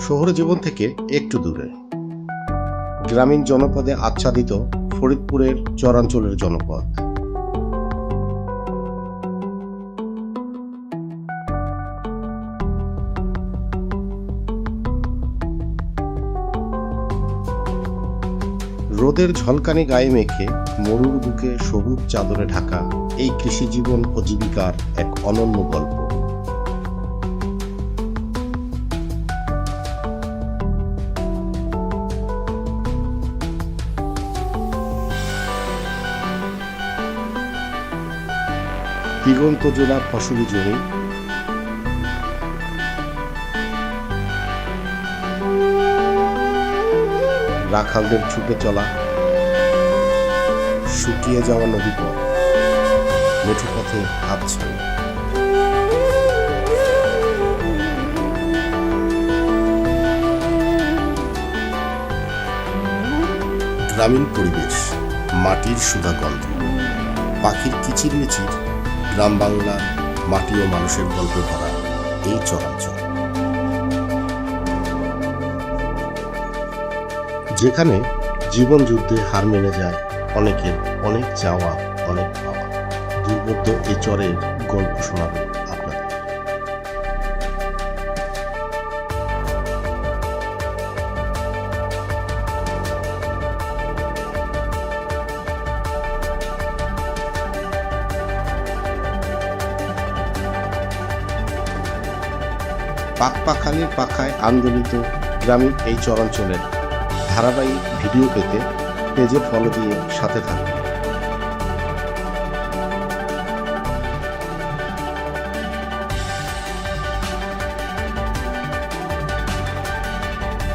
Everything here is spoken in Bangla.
শহর জীবন থেকে একটু দূরে, গ্রামীণ জনপদে আচ্ছাদিত ফরিদপুরের চরাঞ্চলের জনপদ। রোদের ঝলকানি গায়ে মেখে মরুর বুকে সবুজ চাদরে ঢাকা এই কৃষিজীবন ও জীবিকার এক অনন্য গল্প। দিগন্ত জোড়া ফসলি জমি, রাখালদের ছুটে চলা, শুকিয়ে যাওয়া নদীপথ, মেঠো পথে হাত ছাড়া। গ্রামীণ পরিবেশ, মাটির সুধা গন্ধ, পাখির কিচিরমিচির, গ্রাম বাংলা, মাটি ও মানুষের গল্পে ভরা এই চরাঞ্চল, যেখানে জীবন যুদ্ধে হার মেনে যায় অনেকের অনেক চাওয়া, অনেক পাওয়া। দুর্বোধ্য এই চরের গল্প শোনাবে আপনাদের। পাখপাখালির পাখায় আন্দোলিত গ্রামীণ এই চরাঞ্চলের ধারাবাহিক ভিডিও পেতে পেজে ফলো দিয়ে সাথে থাকুন।